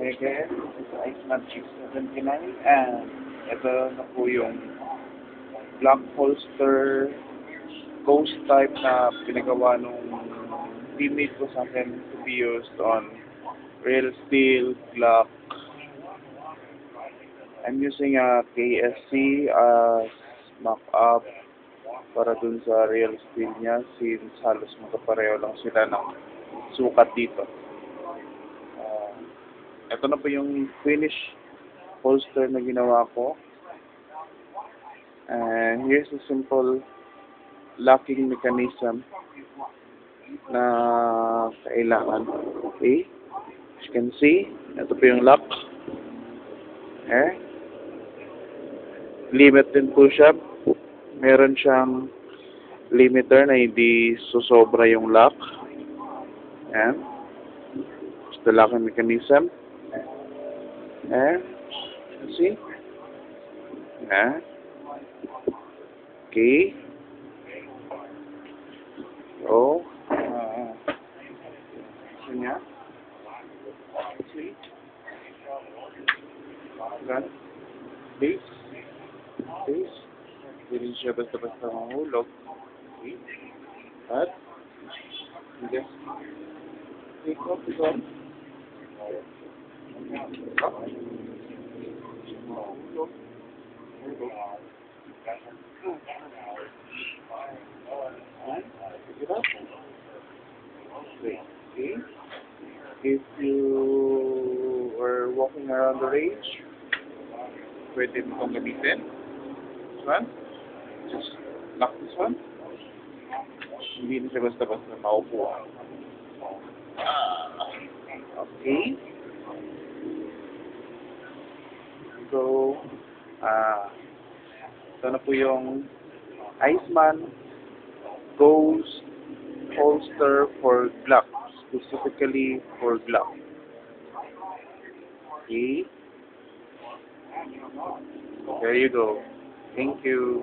Hi again, this is Iceman Chief 79 and ito na po yung black holster ghost type na pinagawa nung teammate ko sa akin to be used on real steel Glock. I'm using a KSC as mock-up para dun sa real steel niya since halos magkapareho lang sila ng sukat dito. Ito na po yung finish holster na ginawa ko. And here's a simple locking mechanism na kailangan. Okay? As you can see, ito po yung lock. Limit din po siya. Meron siyang limiter na hindi susobra yung lock. Ayan. It's the locking mechanism. See? Okay. So, niya. See? Gan. Base. Base. Hindi siya basta-basta mahulog. Okay. At, just take off the gun. Okay. If you are walking around the range, pwede mo itong gamitin. This one. Just lock this one. Hindi na siya basta-basta maupo. Okay. So, ito na po yung Iceman Ghost holster for Glock, specifically for Glock. Okay. There you go. Thank you.